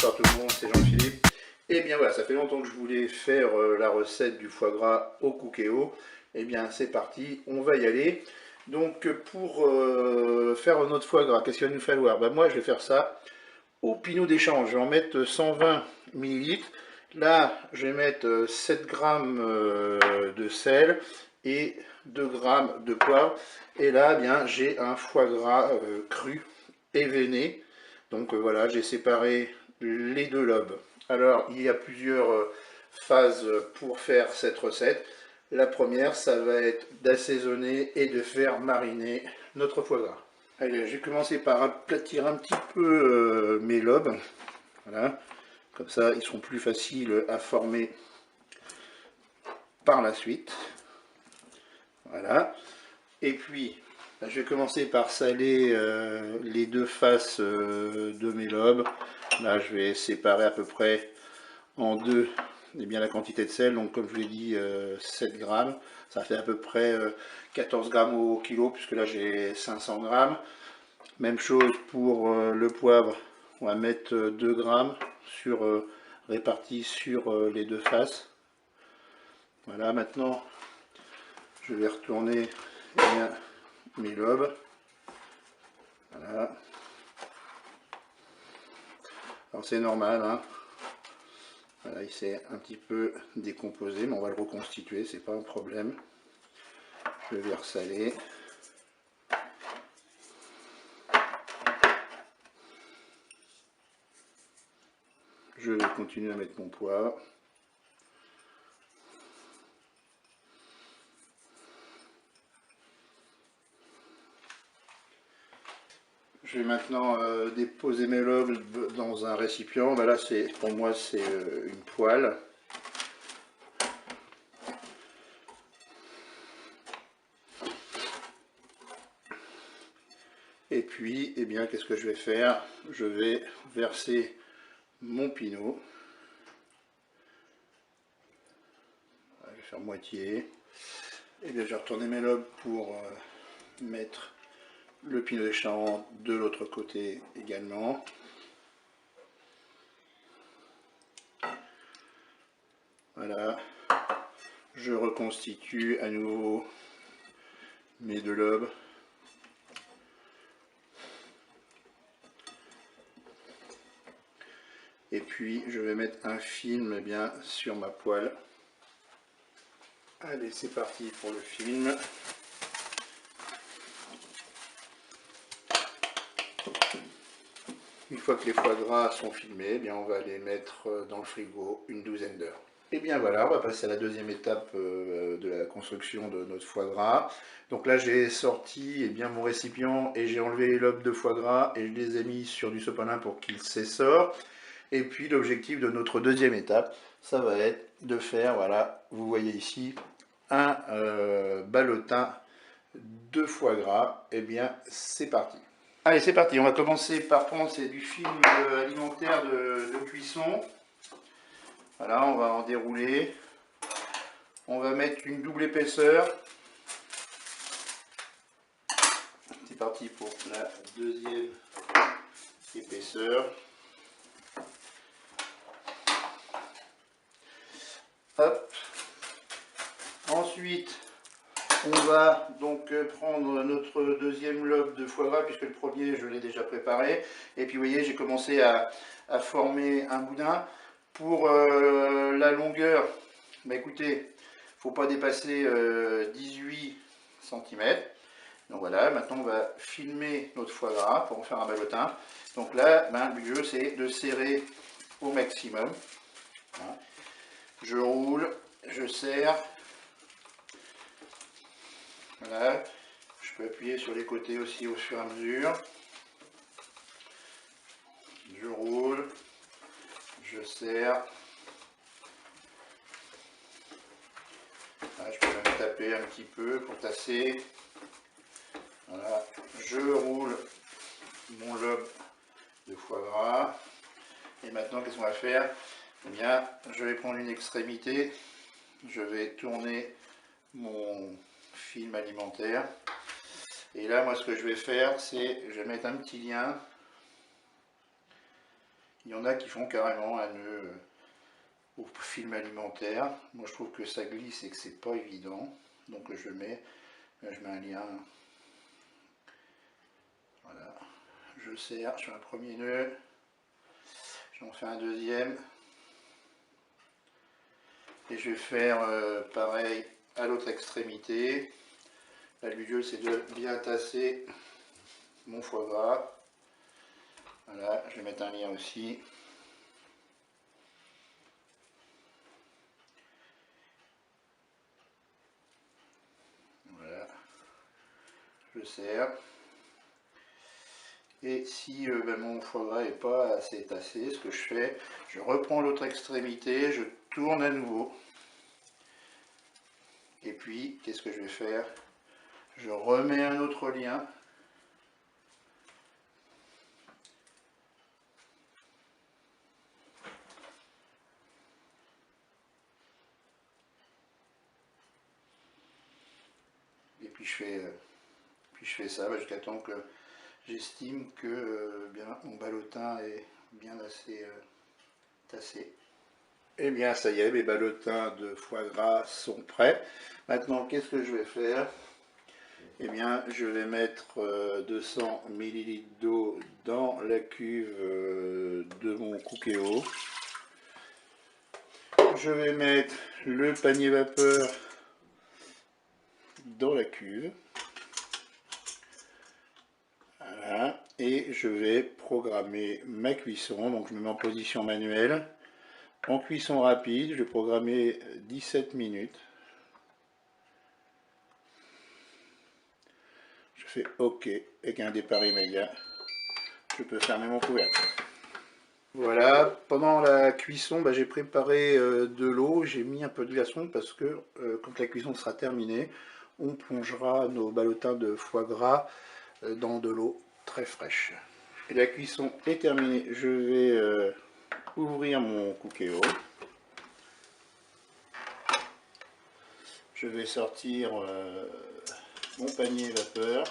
bonsoir tout le monde, c'est Jean-Philippe. Et bien voilà, ça fait longtemps que je voulais faire la recette du foie gras au cookéo. Et bien c'est parti, on va y aller. Donc pour faire notre foie gras, qu'est-ce qu'il va nous falloir? Ben, moi je vais faire ça au pinot d'échange. Je vais en mettre 120 ml. Là je vais mettre 7 grammes de sel et 2 grammes de poivre. Et là bien j'ai un foie gras cru et veiné. Donc voilà, j'ai séparé les deux lobes. Alors il y a plusieurs phases pour faire cette recette. La première, ça va être d'assaisonner et de faire mariner notre foie gras. Allez, je vais commencer par aplatir un petit peu mes lobes. Voilà, comme ça ils seront plus faciles à former par la suite. Voilà. Et puis, je vais commencer par saler les deux faces de mes lobes. Là, je vais séparer à peu près en deux bien, la quantité de sel. Donc, comme je vous l'ai dit, 7 grammes. Ça fait à peu près 14 grammes au kilo, puisque là, j'ai 500 grammes. Même chose pour le poivre. On va mettre 2 grammes répartis sur les deux faces. Voilà, maintenant, je vais retourner bien mes lobes. Voilà. Alors c'est normal, hein. Voilà, il s'est un petit peu décomposé, mais on va le reconstituer, c'est pas un problème. Je vais ressaler. Je vais continuer à mettre mon poivre. Je vais maintenant déposer mes lobes dans un récipient. Ben là, pour moi, c'est une poêle. Et puis, eh bien, qu'est-ce que je vais faire? Je vais verser mon pinot. Je vais faire moitié. Et bien, je vais retourner mes lobes pour mettre le pinot d'échange de l'autre côté également. Voilà, je reconstitue à nouveau mes deux lobes. Et puis je vais mettre un film eh bien, sur ma poêle. Allez, c'est parti pour le film. Une fois que les foie gras sont filmés, eh bien, on va les mettre dans le frigo une douzaine d'heures. Et bien voilà, on va passer à la deuxième étape de la construction de notre foie gras. Donc là j'ai sorti eh bien, mon récipient et j'ai enlevé les lobes de foie gras et je les ai mis sur du sopalin pour qu'ils s'essorent. Et puis l'objectif de notre deuxième étape, ça va être de faire, voilà, vous voyez ici, un ballotin de foie gras. Et bien c'est parti. Allez, c'est parti, on va commencer par prendre du film alimentaire de cuisson. Voilà, on va en dérouler. On va mettre une double épaisseur. C'est parti pour la deuxième épaisseur. Hop. Ensuite, on va donc prendre notre deuxième lobe de foie gras, puisque le premier, je l'ai déjà préparé. Et puis, vous voyez, j'ai commencé à former un boudin. Pour la longueur, bah, écoutez, il ne faut pas dépasser 18 cm. Donc voilà, maintenant on va filmer notre foie gras pour en faire un ballotin. Donc là, ben, le jeu c'est de serrer au maximum. Voilà. Je roule, je serre. Voilà, je peux appuyer sur les côtés aussi au fur et à mesure. Je roule, je serre. Voilà, je peux même taper un petit peu pour tasser. Voilà, je roule mon lobe de foie gras. Et maintenant, qu'est-ce qu'on va faire? Eh bien, je vais prendre une extrémité. Je vais tourner mon film alimentaire. Et là, moi, ce que je vais faire, c'est je vais mettre un petit lien Il y en a qui font carrément un nœud au film alimentaire. Moi je trouve que ça glisse et que c'est pas évident. Donc je mets un lien. Voilà. Je serre, je fais un premier nœud. J'en fais un deuxième. Et je vais faire pareil à l'autre extrémité. Là, le jeu, c'est de bien tasser mon foie gras. Voilà, je vais mettre un lien aussi. Voilà, je serre. Et si mon foie gras n'est pas assez tassé, ce que je fais, je reprends l'autre extrémité, je tourne à nouveau. Et puis, qu'est-ce que je vais faire? Je remets un autre lien. Et puis je fais ça jusqu'à temps que j'estime que bien, mon ballotin est bien assez tassé. Eh bien, ça y est, mes ballotins de foie gras sont prêts. Maintenant, qu'est-ce que je vais faire? Eh bien, je vais mettre 200 ml d'eau dans la cuve de mon Cookéo. Je vais mettre le panier vapeur dans la cuve. Voilà. Et je vais programmer ma cuisson. Donc, je me mets en position manuelle. En cuisson rapide, je vais programmer 17 minutes. Je fais OK avec un départ immédiat. Je peux fermer mon couvercle. Voilà, pendant la cuisson, j'ai préparé de l'eau, j'ai mis un peu de glaçon parce que quand la cuisson sera terminée, on plongera nos ballotins de foie gras dans de l'eau très fraîche. Et la cuisson est terminée, je vais ouvrir mon Cookéo. Je vais sortir mon panier vapeur.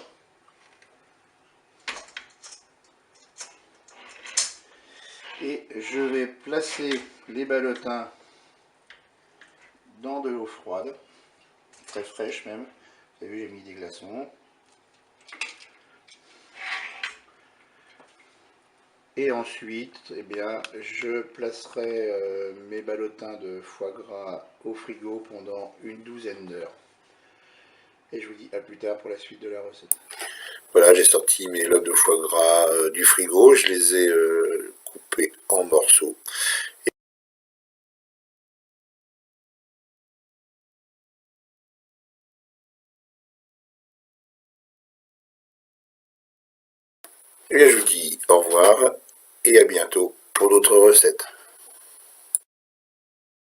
Et je vais placer les ballotins dans de l'eau froide, très fraîche même. Vous avez vu, j'ai mis des glaçons. Et ensuite, eh bien, je placerai mes ballotins de foie gras au frigo pendant une douzaine d'heures. Et je vous dis à plus tard pour la suite de la recette. Voilà, j'ai sorti mes lobes de foie gras du frigo, je les ai coupés en morceaux. Et je vous dis au revoir et à bientôt pour d'autres recettes.